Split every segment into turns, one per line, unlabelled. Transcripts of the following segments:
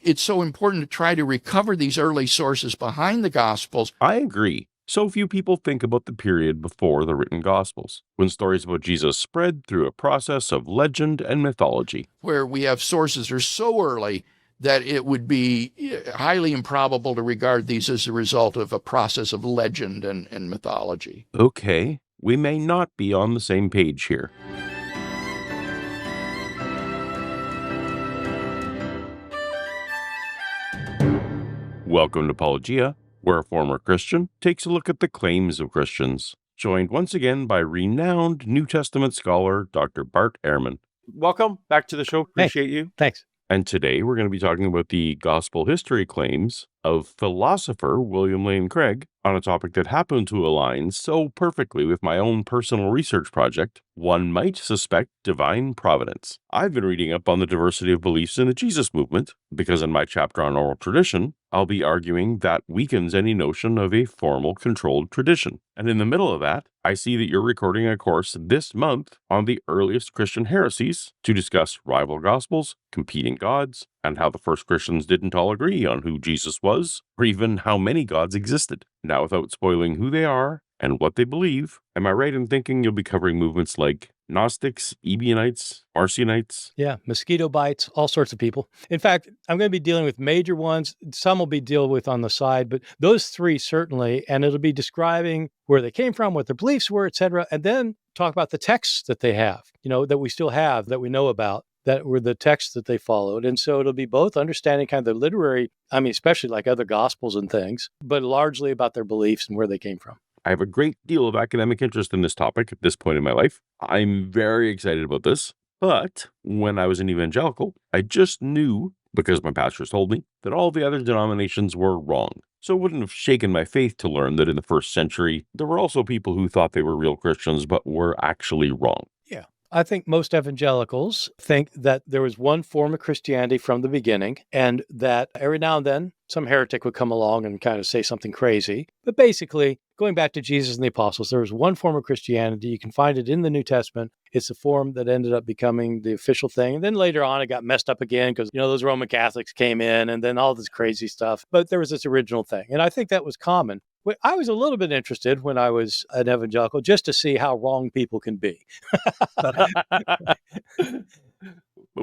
it's so important to try to recover these early sources behind the Gospels.
I agree. So few people think about the period before the written Gospels, when stories about Jesus spread through a process of legend and mythology,
where we have sources that are so early that it would be highly improbable to regard these as a result of a process of legend and mythology.
Okay, we may not be on the same page here. Welcome to Paulogia, where a former Christian takes a look at the claims of Christians. Joined once again by renowned New Testament scholar Dr. Bart Ehrman. Welcome back to the show. Appreciate you.
Thanks.
And today we're going to be talking about the gospel history claims of philosopher William Lane Craig on a topic that happened to align so perfectly with my own personal research project, one might suspect divine providence. I've been reading up on the diversity of beliefs in the Jesus movement, because in my chapter on oral tradition, I'll be arguing that weakens any notion of a formal controlled tradition. And in the middle of that, I see that you're recording a course this month on the earliest Christian heresies to discuss rival gospels, competing gods, and how the first Christians didn't all agree on who Jesus was, or even how many gods existed. Now, without spoiling who they are and what they believe, am I right in thinking you'll be covering movements like Gnostics, Ebionites, Marcionites?
Yeah, mosquito bites, all sorts of people. In fact, I'm going to be dealing with major ones. Some will be dealt with on the side, but those three certainly, and it'll be describing where they came from, what their beliefs were, etc., and then talk about the texts that they have, that we still have, that we know about, that were the texts that they followed. And so it'll be both understanding kind of the literary, especially like other gospels and things, but largely about their beliefs and where they came from.
I have a great deal of academic interest in this topic at this point in my life. I'm very excited about this. But when I was an evangelical, I just knew, because my pastors told me, that all the other denominations were wrong. So it wouldn't have shaken my faith to learn that in the first century, there were also people who thought they were real Christians, but were actually wrong.
Yeah. I think most evangelicals think that there was one form of Christianity from the beginning, and that every now and then some heretic would come along and kind of say something crazy. But basically, going back to Jesus and the apostles, there was one form of Christianity. You can find it in the New Testament. It's a form that ended up becoming the official thing. And then later on, it got messed up again because, those Roman Catholics came in and then all this crazy stuff. But there was this original thing. And I think that was common. I was a little bit interested when I was an evangelical just to see how wrong people can be.
But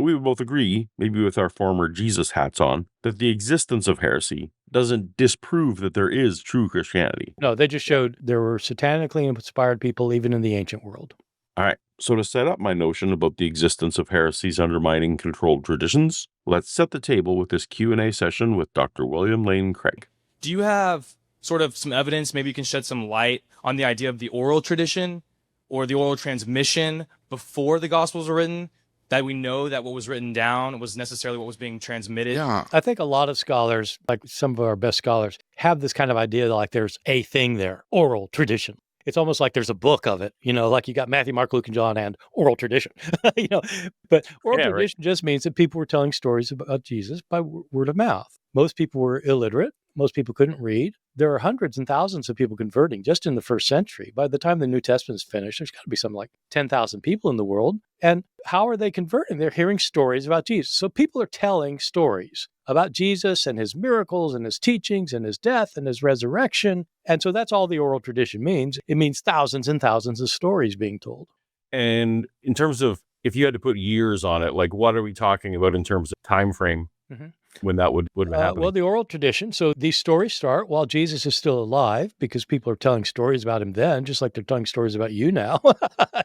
we would both agree, maybe with our former Jesus hats on, that the existence of heresy doesn't disprove that there is true Christianity.
No, they just showed there were satanically inspired people even in the ancient world.
All right, so to set up my notion about the existence of heresies undermining controlled traditions, let's set the table with this Q&A session with Dr. William Lane Craig.
Do you have sort of some evidence, maybe you can shed some light on the idea of the oral tradition or the oral transmission before the Gospels were written, that we know that what was written down was necessarily what was being transmitted?
Yeah.
I think a lot of scholars, like some of our best scholars, have this kind of idea that like there's a thing there, oral tradition. It's almost like there's a book of it, like you got Matthew, Mark, Luke, and John and oral tradition, but oral tradition just means that people were telling stories about Jesus by word of mouth. Most people were illiterate. Most people couldn't read. There are hundreds and thousands of people converting just in the first century. By the time the New Testament is finished, there's got to be something like 10,000 people in the world. And how are they converting? They're hearing stories about Jesus. So people are telling stories about Jesus and his miracles and his teachings and his death and his resurrection. And so that's all the oral tradition means. It means thousands and thousands of stories being told.
And in terms of, if you had to put years on it, like what are we talking about in terms of time frame? Mm-hmm. When that would happen?
Well, the oral tradition. So these stories start while Jesus is still alive because people are telling stories about him then, just like they're telling stories about you now.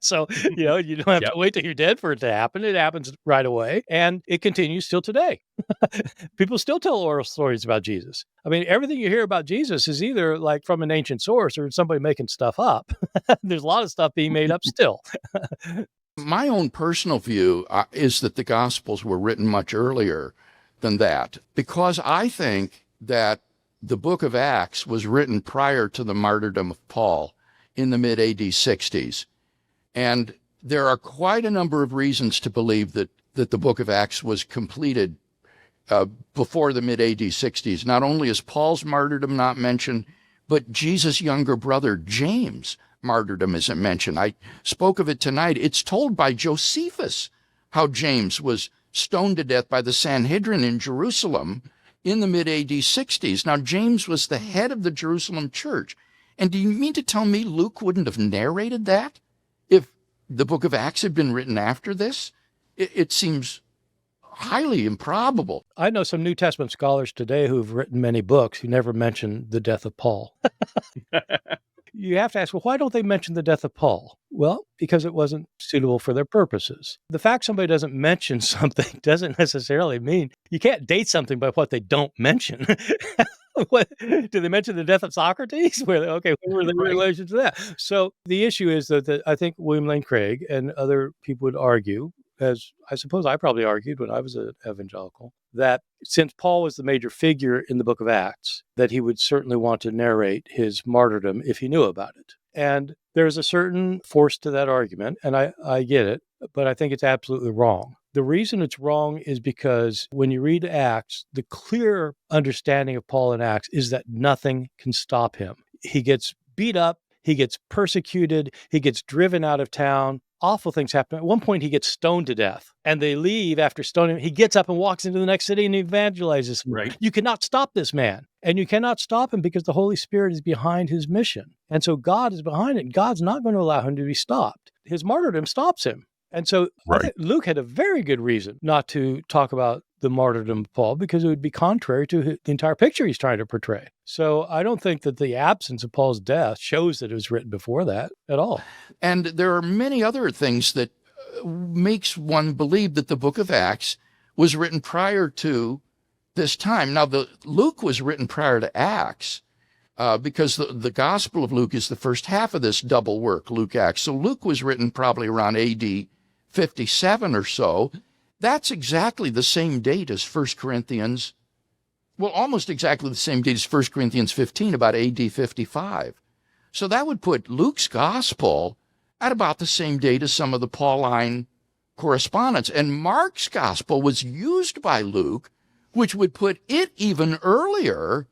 So, you don't have to wait till you're dead for it to happen. It happens right away. And it continues still today. People still tell oral stories about Jesus. Everything you hear about Jesus is either like from an ancient source or somebody making stuff up. There's a lot of stuff being made up still.
My own personal view is that the Gospels were written much earlier than that, because I think that the book of Acts was written prior to the martyrdom of Paul in the mid-AD 60s. And there are quite a number of reasons to believe that the book of Acts was completed before the mid-AD 60s. Not only is Paul's martyrdom not mentioned, but Jesus' younger brother, James' martyrdom isn't mentioned. I spoke of it tonight. It's told by Josephus how James was stoned to death by the Sanhedrin in Jerusalem in the mid-AD 60s. Now, James was the head of the Jerusalem church. And do you mean to tell me Luke wouldn't have narrated that if the book of Acts had been written after this? It seems highly improbable.
I know some New Testament scholars today who've written many books who never mention the death of Paul. You have to ask, well, why don't they mention the death of Paul? Well, because it wasn't suitable for their purposes. The fact somebody doesn't mention something doesn't necessarily mean you can't date something by what they don't mention. What, do they mention the death of Socrates? What were the relation to that? So the issue is that I think William Lane Craig and other people would argue, as I suppose I probably argued when I was an evangelical, that since Paul was the major figure in the book of Acts, that he would certainly want to narrate his martyrdom if he knew about it. And there's a certain force to that argument, and I get it, but I think it's absolutely wrong. The reason it's wrong is because when you read Acts, the clear understanding of Paul in Acts is that nothing can stop him. He gets beat up, he gets persecuted, he gets driven out of town. Awful things happen. At one point, he gets stoned to death, and they leave after stoning him. He gets up and walks into the next city and evangelizes.
Right.
You cannot stop this man, and you cannot stop him because the Holy Spirit is behind his mission. And so God is behind it. God's not going to allow him to be stopped. His martyrdom stops him. And so I think Luke had a very good reason not to talk about the martyrdom of Paul, because it would be contrary to the entire picture he's trying to portray. So I don't think that the absence of Paul's death shows that it was written before that at all.
And there are many other things that makes one believe that the book of Acts was written prior to this time. Now, Luke was written prior to Acts because the Gospel of Luke is the first half of this double work, Luke-Acts. So Luke was written probably around AD 57 or so. That's exactly the same date as 1 Corinthians, well, almost exactly the same date as 1 Corinthians 15, about AD 55. So that would put Luke's gospel at about the same date as some of the Pauline correspondence. And Mark's gospel was used by Luke, which would put it even earlier.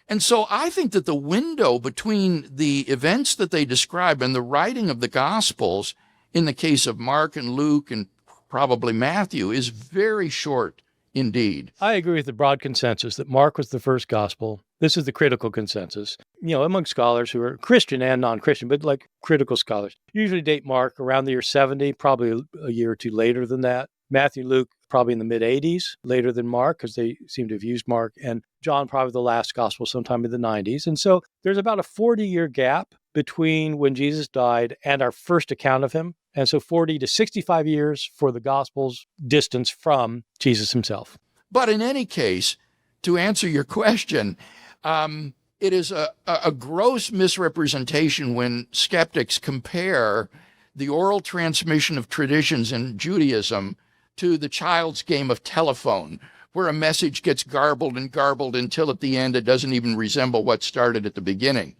And so I think that the window between the events that they describe and the writing of the gospels, in the case of Mark and Luke and probably Matthew, is very short indeed.
I agree with the broad consensus that Mark was the first gospel. This is the critical consensus. Among scholars who are Christian and non-Christian, but like critical scholars, usually date Mark around the year 70, probably a year or two later than that. Matthew, Luke, probably in the mid-80s, later than Mark, because they seem to have used Mark, and John, probably the last gospel sometime in the 90s. And so there's about a 40-year gap between when Jesus died and our first account of him. And so 40 to 65 years for the Gospels distance from Jesus himself.
But in any case, to answer your question, it is a gross misrepresentation when skeptics compare the oral transmission of traditions in Judaism to the child's game of telephone, where a message gets garbled and garbled until at the end it doesn't even resemble what started at the beginning.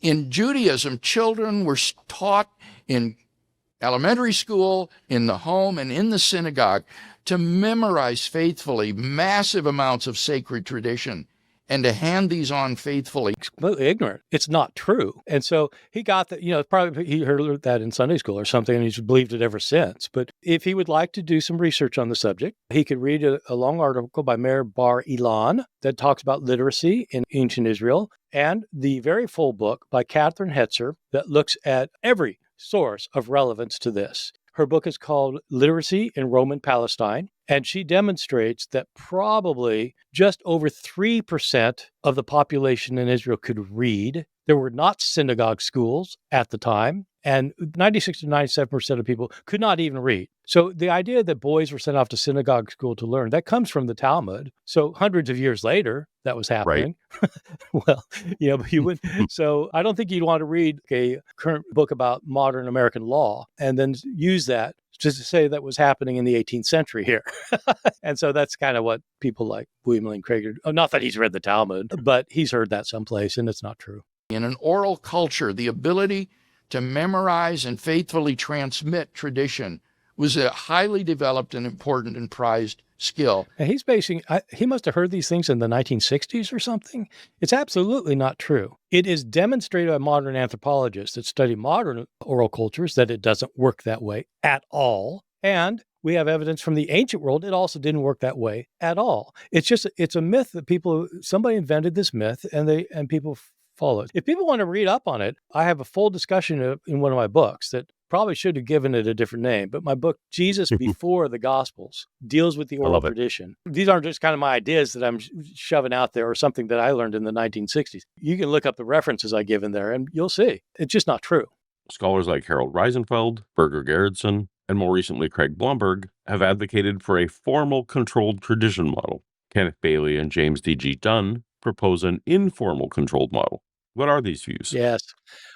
In Judaism, children were taught in elementary school, in the home, and in the synagogue to memorize faithfully massive amounts of sacred tradition and to hand these on faithfully.
He's completely ignorant. It's not true. And so he got that, probably he heard that in Sunday school or something, and he's believed it ever since. But if he would like to do some research on the subject, he could read a long article by Mayor Bart Ehrman that talks about literacy in ancient Israel, and the very full book by Catherine Hetzer that looks at every source of relevance to this. Her book is called Literacy in Roman Palestine, and she demonstrates that probably just over 3% of the population in Israel could read. There were not synagogue schools at the time, and 96 to 97% of people could not even read. So the idea that boys were sent off to synagogue school to learn, that comes from the Talmud. So hundreds of years later, that was happening. Right. Well, but you would. So I don't think you'd want to read a current book about modern American law and then use that just to say that was happening in the 18th century here. And so that's kind of what people like William Lane Craig, not that he's read the Talmud, but he's heard that someplace, and it's not true.
In an oral culture, the ability to memorize and faithfully transmit tradition was a highly developed and important and prized skill.
And he must have heard these things in the 1960s or something. It's absolutely not true. It is demonstrated by modern anthropologists that study modern oral cultures that it doesn't work that way at all. And we have evidence from the ancient world. It also didn't work that way at all. It's a myth that somebody invented this myth and people follow it. If people want to read up on it, I have a full discussion in one of my books that probably should have given it a different name. But my book, Jesus Before the Gospels, deals with the oral tradition. These aren't just kind of my ideas that I'm shoving out there or something that I learned in the 1960s. You can look up the references I give in there and you'll see it's just not true.
Scholars like Harold Reisenfeld, Birger Gerritsen, and more recently Craig Blomberg have advocated for a formal controlled tradition model. Kenneth Bailey and James D.G. Dunn propose an informal controlled model. What are these views?
Yes.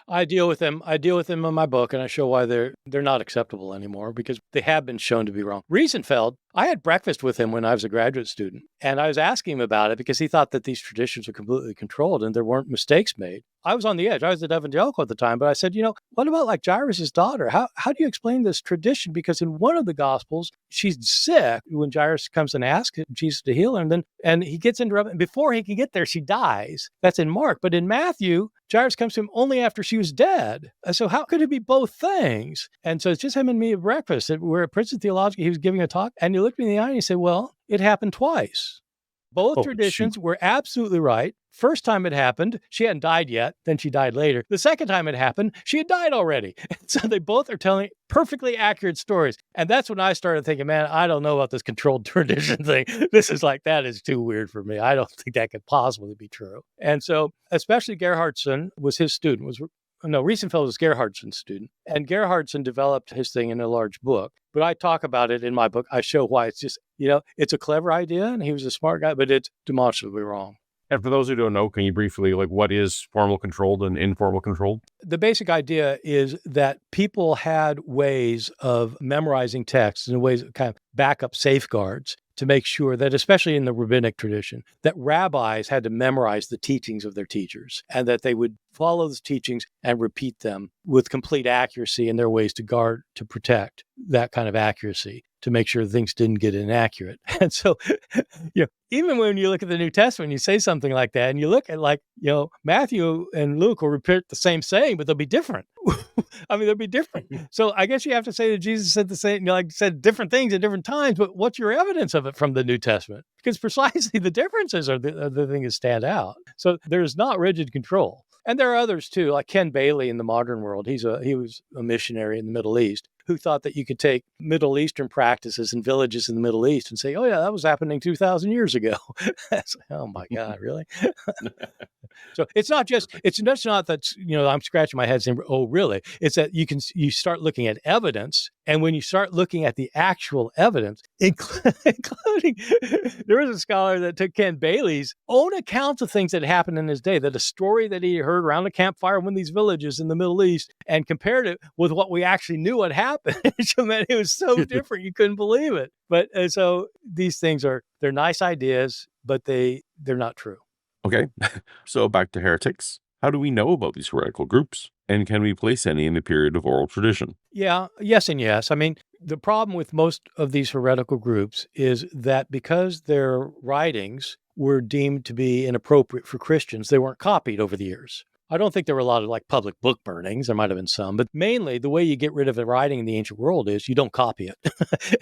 I deal with them in my book, and I show why they're not acceptable anymore because they have been shown to be wrong. Reisenfeld, I had breakfast with him when I was a graduate student, and I was asking him about it because he thought that these traditions were completely controlled and there weren't mistakes made. I was on the edge. I was an evangelical at the time, but I said, what about like Jairus' daughter? How do you explain this tradition? Because in one of the Gospels, she's sick when Jairus comes and asks Jesus to heal her, and he gets interrupted. And before he can get there, she dies. That's in Mark. But in Matthew, Jairus comes to him only after she was dead. So how could it be both things? And so it's just him and me at breakfast. We're at Princeton Theological. He was giving a talk, and he looked me in the eye and he said, well, it happened twice. Both traditions were absolutely right. First time it happened, she hadn't died yet. Then she died later. The second time it happened, she had died already. And so they both are telling perfectly accurate stories. And that's when I started thinking, man, I don't know about this controlled tradition thing. That is too weird for me. I don't think that could possibly be true. And so, especially Gerhardsen was his student, Reisenfeld was Gerhardsen's student. And Gerhardsen developed his thing in a large book. But I talk about it in my book. I show why it's just, it's a clever idea and he was a smart guy, but it's demonstrably wrong.
And for those who don't know, can you briefly, what is formal controlled and informal controlled?
The basic idea is that people had ways of memorizing texts and ways of kind of backup safeguards to make sure that, especially in the rabbinic tradition, that rabbis had to memorize the teachings of their teachers and that they would follow those teachings and repeat them with complete accuracy in their ways to protect that kind of accuracy, to make sure things didn't get inaccurate. And so, even when you look at the New Testament, you say something like that, and you look at Matthew and Luke will repeat the same saying, but they'll be different. They'll be different. So I guess you have to say that Jesus said the same, said different things at different times, but what's your evidence of it from the New Testament? Because precisely the differences are the thing that stand out. So there's not rigid control. And there are others too, like Ken Bailey in the modern world. He was a missionary in the Middle East who thought that you could take Middle Eastern practices in villages in the Middle East and say, oh yeah, that was happening 2,000 years ago. Oh my God, really? So it's not that, I'm scratching my head saying, oh, really? It's that you start looking at evidence. And when you start looking at the actual evidence, including, there was a scholar that took Ken Bailey's own accounts of things that happened in his day, that a story that he heard around a campfire in one of these villages in the Middle East, and compared it with what we actually knew what happened. So, man, it was so different. You couldn't believe it. But so these things they're nice ideas, but they're not true.
Okay, so back to heretics. How do we know about these heretical groups? And can we place any in the period of oral tradition?
Yeah, yes and yes. The problem with most of these heretical groups is that because their writings were deemed to be inappropriate for Christians, they weren't copied over the years. I don't think there were a lot of public book burnings. There might have been some, but mainly the way you get rid of the writing in the ancient world is you don't copy it.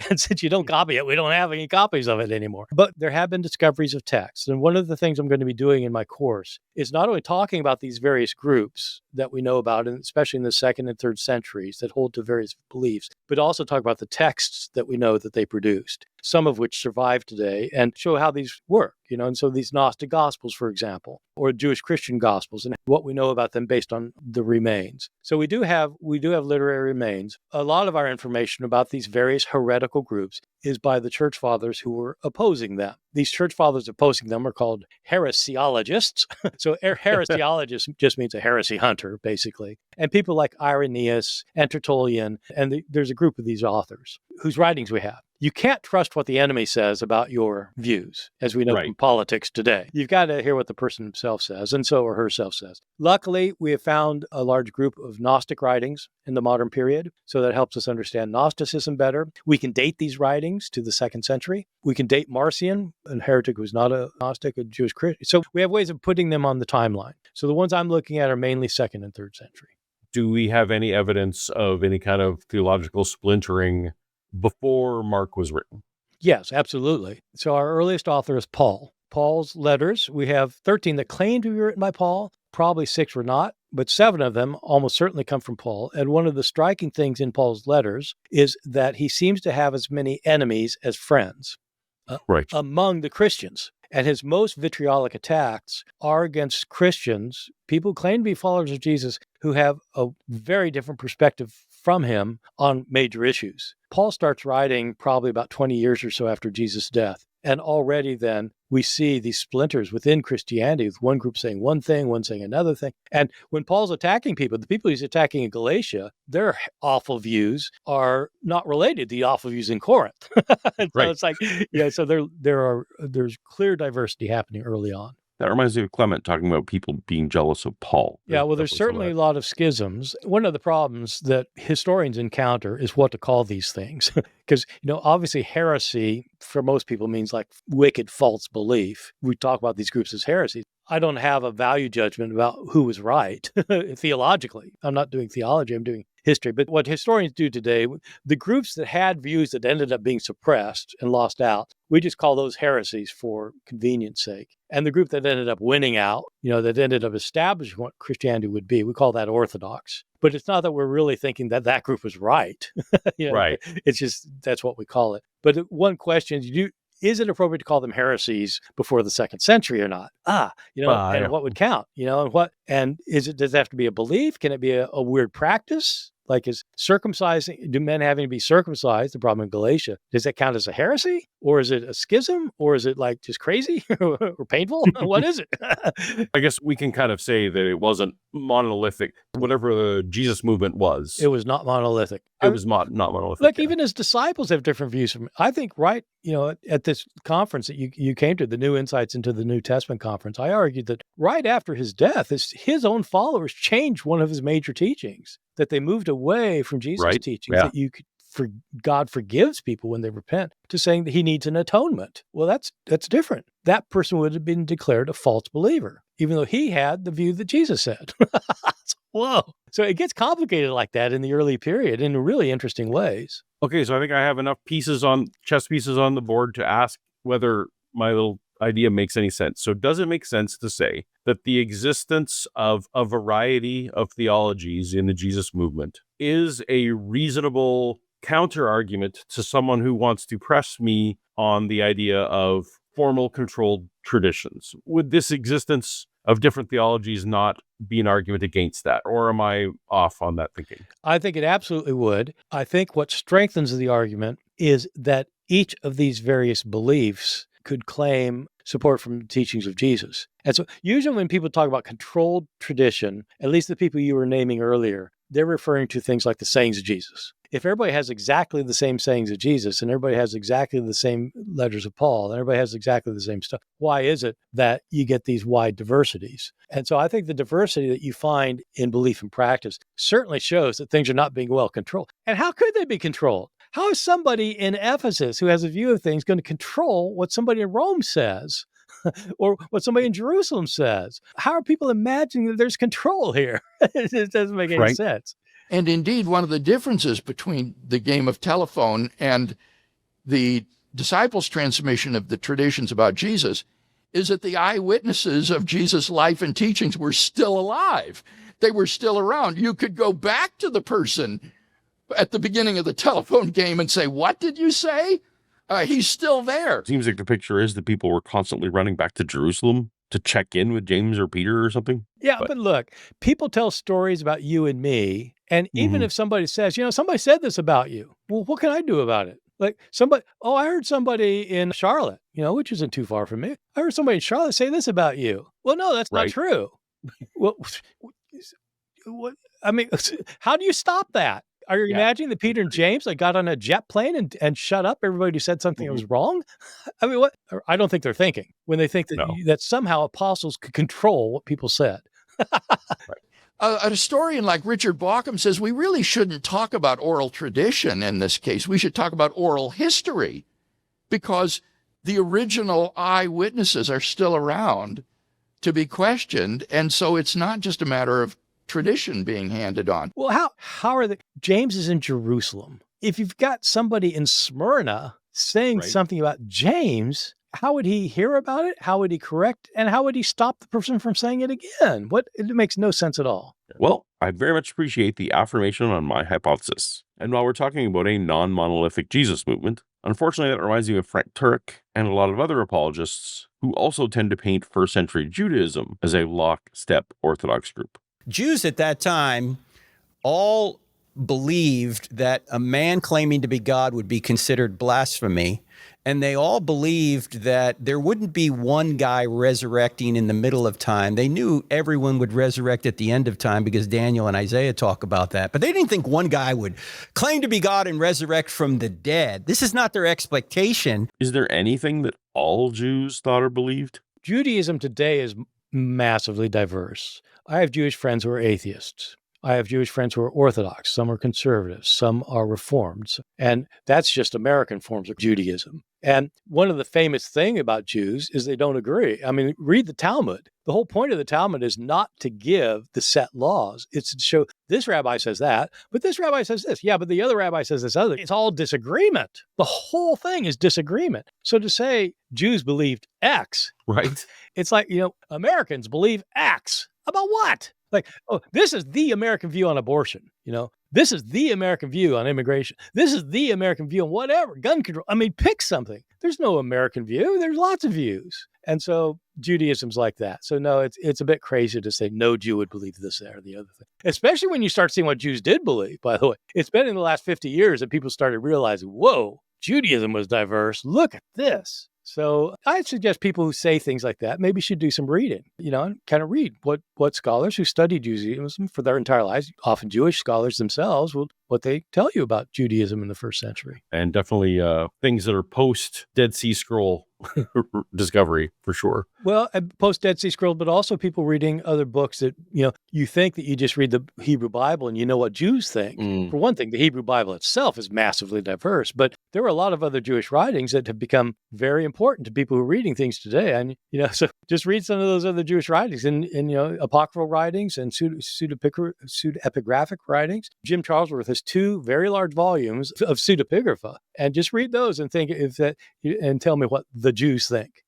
And since you don't copy it, we don't have any copies of it anymore. But there have been discoveries of texts. And one of the things I'm going to be doing in my course is not only talking about these various groups that we know about, and especially in the 2nd and 3rd centuries that hold to various beliefs, but also talk about the texts that we know that they produced, some of which survive today, and show how these work, and so these Gnostic Gospels, for example, or Jewish Christian Gospels, and what we know about them based on the remains. So we do have literary remains. A lot of our information about these various heretical groups is by the church fathers who were opposing them. These church fathers opposing them are called heresiologists. So heresiologist just means a heresy hunter, basically. And people like Irenaeus and Tertullian, and there's a group of these authors whose writings we have. You can't trust what the enemy says about your views, as we know from politics today. You've got to hear what the person himself says, and so or herself says. Luckily, we have found a large group of Gnostic writings in the modern period, so that helps us understand Gnosticism better. We can date these writings to the 2nd century. We can date Marcion, a heretic who was not a Gnostic, a Jewish Christian. So we have ways of putting them on the timeline. So the ones I'm looking at are mainly 2nd and 3rd century.
Do we have any evidence of any kind of theological splintering before Mark was written.
Yes, absolutely. So our earliest author is Paul. Paul's letters, we have 13 that claim to be written by Paul. Probably 6 were not, but 7 of them almost certainly come from Paul. And one of the striking things in Paul's letters is that he seems to have as many enemies as friends
Right.
among the Christians. And his most vitriolic attacks are against Christians, people who claim to be followers of Jesus, who have a very different perspective from him on major issues. Paul starts writing probably about 20 years or so after Jesus' death. And already then we see these splinters within Christianity, with one group saying one thing, one saying another thing. And when Paul's attacking people, the people he's attacking in Galatia, their awful views are not related to the awful views in Corinth. So
Right.
it's like, so there's clear diversity happening early on.
That reminds me of Clement talking about people being jealous of Paul.
Yeah, well,
That
there's
was some of
certainly
that.
a lot of schisms. One of the problems that historians encounter is what to call these things. Because, obviously heresy for most people means like wicked false belief. We talk about these groups as heresies. I don't have a value judgment about who was right theologically. I'm not doing theology, I'm doing history. But what historians do today, the groups that had views that ended up being suppressed and lost out, we just call those heresies for convenience sake. And the group that ended up winning out, that ended up establishing what Christianity would be, we call that orthodox. But it's not that we're really thinking that that group was right.
Right.
It's just, that's what we call it. But one question is it appropriate to call them heresies before the 2nd century or not? And
yeah.
what would count, and does it have to be a belief? Can it be a weird practice? Like, is circumcising, do men having to be circumcised, the problem in Galatia, does that count as a heresy? Or is it a schism? Or is it like just crazy or painful? What is it?
I guess we can kind of say that it wasn't monolithic. Whatever the Jesus movement was,
It was not monolithic.
it was not monolithic.
Look,
yeah.
even his disciples have different views from. I think, right, at this conference that you came to, the New Insights into the New Testament conference, I argued that right after his death, his own followers changed one of his major teachings, that they moved away from Jesus'
Right,
teachings,
yeah.
that God forgives people when they repent, to saying that he needs an atonement. Well, that's different. That person would have been declared a false believer, even though he had the view that Jesus had. Whoa. So it gets complicated like that in the early period in really interesting ways.
Okay, so I think I have enough chess pieces on the board to ask whether my little idea makes any sense. So does it make sense to say that the existence of a variety of theologies in the Jesus movement is a reasonable counter-argument to someone who wants to press me on the idea of formal controlled traditions? Would this existence of different theologies not be an argument against that? Or am I off on that thinking?
I think it absolutely would. I think what strengthens the argument is that each of these various beliefs could claim support from the teachings of Jesus. And so usually when people talk about controlled tradition, at least the people you were naming earlier, they're referring to things like the sayings of Jesus. If everybody has exactly the same sayings of Jesus and everybody has exactly the same letters of Paul and everybody has exactly the same stuff, why is it that you get these wide diversities? And so I think the diversity that you find in belief and practice certainly shows that things are not being well controlled. And how could they be controlled? How is somebody in Ephesus who has a view of things going to control what somebody in Rome says or what somebody in Jerusalem says? How are people imagining that there's control here? It just doesn't make any
Right.
sense.
And indeed, one of the differences between the game of telephone and the disciples' transmission of the traditions about Jesus is that the eyewitnesses of Jesus' life and teachings were still alive. They were still around. You could go back to the person at the beginning of the telephone game and say, "What did you say?" He's still there.
Seems like the picture is that people were constantly running back to Jerusalem to check in with James or Peter or something.
Yeah, but look, people tell stories about you and me. And even if somebody says, somebody said this about you, well, what can I do about it? Like I heard somebody in Charlotte, which isn't too far from me. I heard somebody in Charlotte say this about you. Well, no, that's not
Right.
true. Well, what? I mean, how do you stop that? Are you imagining that Peter and James got on a jet plane and shut up everybody who said something that was wrong? I mean, what? I don't think they're thinking when they think that
No.
that somehow apostles could control what people said.
A historian like Richard Bauckham says we really shouldn't talk about oral tradition in this case. We should talk about oral history because the original eyewitnesses are still around to be questioned. And so it's not just a matter of tradition being handed on.
Well, how are they? James is in Jerusalem. if you've got somebody in Smyrna saying
Right.
something about James, how would he hear about it? How would he correct? And how would he stop the person from saying it again? It makes no sense at all.
Well, I very much appreciate the affirmation on my hypothesis. And while we're talking about a non-monolithic Jesus movement, unfortunately that reminds me of Frank Turek and a lot of other apologists who also tend to paint first century Judaism as a lockstep Orthodox group.
Jews at that time all believed that a man claiming to be God would be considered blasphemy. And they all believed that there wouldn't be one guy resurrecting in the middle of time. They knew everyone would resurrect at the end of time because Daniel and Isaiah talk about that. But they didn't think one guy would claim to be God and resurrect from the dead. This is not their expectation.
Is there anything that all Jews thought or believed?
Judaism today is massively diverse. I have Jewish friends who are atheists. I have Jewish friends who are Orthodox. Some are conservatives. Some are Reformed. And that's just American forms of Judaism. And one of the famous things about Jews is they don't agree. I mean, read the Talmud. The whole point of the Talmud is not to give the set laws. It's to show this rabbi says that, but this rabbi says this. Yeah, but the other rabbi says this other. It's all disagreement. The whole thing is disagreement. So to say Jews believed X,
Right.
it's like, Americans believe X. About what? Like, oh, this is the American view on abortion. This is the American view on immigration. This is the American view on whatever, gun control. I mean, pick something. There's no American view. There's lots of views. And so Judaism's like that. So no, it's a bit crazy to say no Jew would believe this, that, or the other thing, especially when you start seeing what Jews did believe, by the way. It's been in the last 50 years that people started realizing, whoa, Judaism was diverse. Look at this. So I suggest people who say things like that maybe should do some reading, and kind of read what scholars who study Judaism for their entire lives, often Jewish scholars themselves, what they tell you about Judaism in the first century.
And definitely things that are post Dead Sea Scroll discovery for sure.
Well, post Dead Sea Scrolls, but also people reading other books that, you think that you just read the Hebrew Bible and you know what Jews think. For one thing, the Hebrew Bible itself is massively diverse, but there are a lot of other Jewish writings that have become very important to people who are reading things today. And, so just read some of those other Jewish writings and apocryphal writings and pseudepigraphic writings. Jim Charlesworth has 2 very large volumes of pseudepigrapha, and just read those and think and tell me what the Jews think.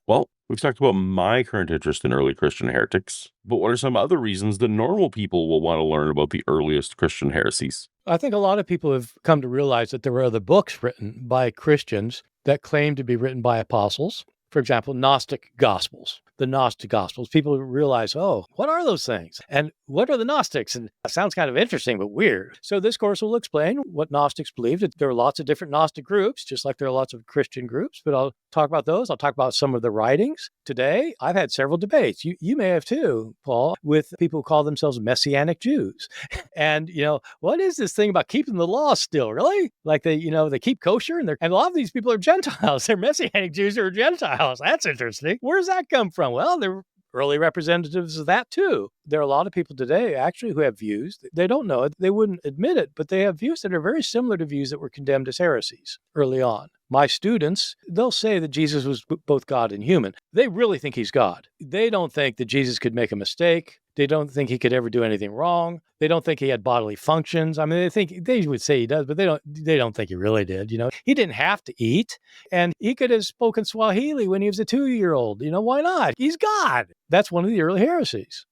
Well, we've talked about my current interest in early Christian heretics, but what are some other reasons that normal people will want to learn about the earliest Christian heresies?
I think a lot of people have come to realize that there were other books written by Christians that claim to be written by apostles. For example, Gnostic Gospels, the Gnostic Gospels. People realize, oh, what are those things? And what are the Gnostics? And that sounds kind of interesting, but weird. So this course will explain what Gnostics believed. There are lots of different Gnostic groups, just like there are lots of Christian groups, but I'll talk about those. I'll talk about some of the writings. Today, I've had several debates. You may have too, Paul, with people who call themselves Messianic Jews. And, what is this thing about keeping the law still, really? Like they keep kosher and a lot of these people are Gentiles. They're Messianic Jews who are Gentiles. That's interesting. Where does that come from? Well, they're early representatives of that too. There are a lot of people today actually who have views. They don't know it. They wouldn't admit it, but they have views that are very similar to views that were condemned as heresies early on. My students, they'll say that Jesus was both God and human. They really think he's God. They don't think that Jesus could make a mistake. They don't think he could ever do anything wrong. They don't think he had bodily functions. I mean, they would say he does, but they don't think he really did. He didn't have to eat, and he could have spoken Swahili when he was a 2-year-old. Why not? He's God. That's one of the early heresies.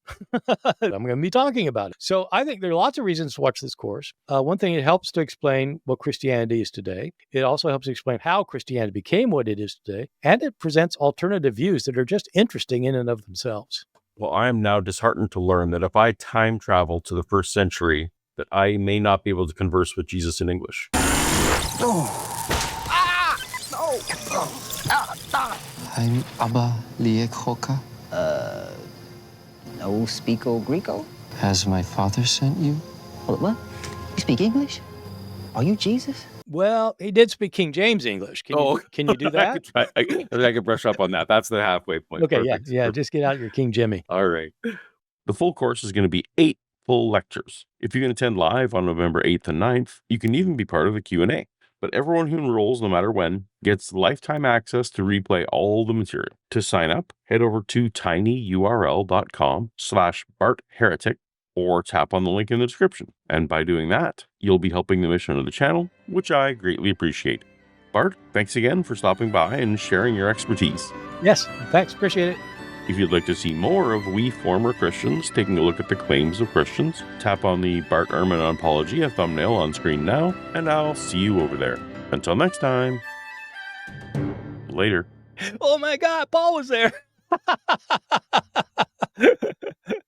I'm going to be talking about it. So I think there are lots of reasons to watch this course. One thing, it helps to explain what Christianity is today. It also helps explain how Christianity became what it is today, and it presents alternative views that are just interesting in and of themselves.
Well, I am now disheartened to learn that if I time travel to the first century, that I may not be able to converse with Jesus in English.
I'm Abba Liekhoka.
No speako Greeko?
Has my father sent you?
What? You speak English? Are you Jesus?
Well, he did speak King James English. Can you do that?
I could brush up on that. That's the halfway point.
Okay,
Perfect.
yeah. Just get out your King Jimmy.
All right.
The full course is going to be 8 full lectures. If you can attend live on November 8th and 9th, you can even be part of the Q&A. But everyone who enrolls, no matter when, gets lifetime access to replay all the material. To sign up, head over to tinyurl.com/BartHeretic or tap on the link in the description. And by doing that, you'll be helping the mission of the channel, which I greatly appreciate. Bart, thanks again for stopping by and sharing your expertise.
Yes, thanks. Appreciate it.
If you'd like to see more of we former Christians taking a look at the claims of Christians, tap on the Bart Ehrman on Paulogia thumbnail on screen now, and I'll see you over there. Until next time, later.
Oh my God, Paul was there.